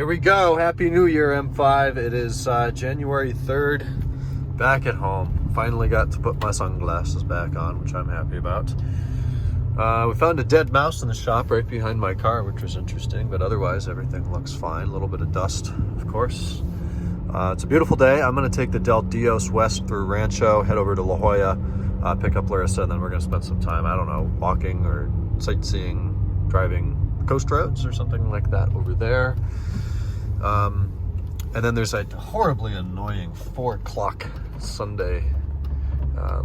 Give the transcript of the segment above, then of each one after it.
Here we go. Happy New Year, M5. It is January 3rd, back at home. Finally got to put my sunglasses back on, which I'm happy about. We found a dead mouse in the shop right behind my car, which was interesting, but otherwise everything looks fine. A little bit of dust, of course. It's a beautiful day. I'm going to take the Del Dios west through Rancho, head over to La Jolla, pick up Larissa, and then we're going to spend some time, I don't know, walking or sightseeing, driving coast roads or something like that over there. And then there's a horribly annoying 4 o'clock Sunday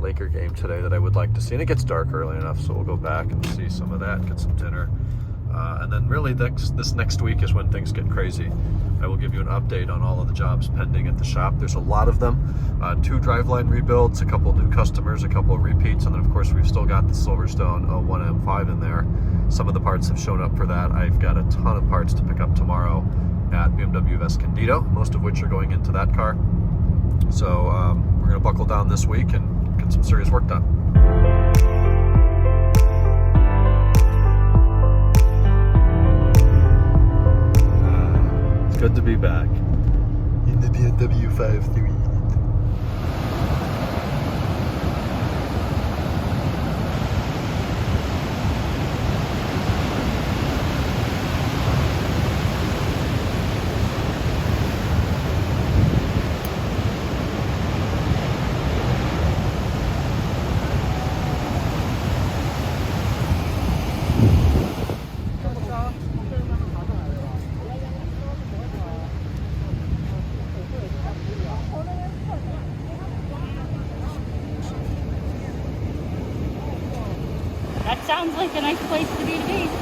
Laker game today that I would like to see. And it gets dark early enough, so we'll go back and see some of that, get some dinner. And then really this next week is when things get crazy. I will give you an update on all of the jobs pending at the shop. There's a lot of them. 2 driveline rebuilds, a couple new customers, a couple of repeats, and then of course we've still got the Silverstone 01 M5 in there. Some of the parts have shown up for that. I've got a ton of parts to pick up tomorrow at BMW of Escondido, most of which are going into that car. So we're gonna buckle down this week and get some serious work done. It's good to be back in the BMW 5-3. That sounds like a nice place to be.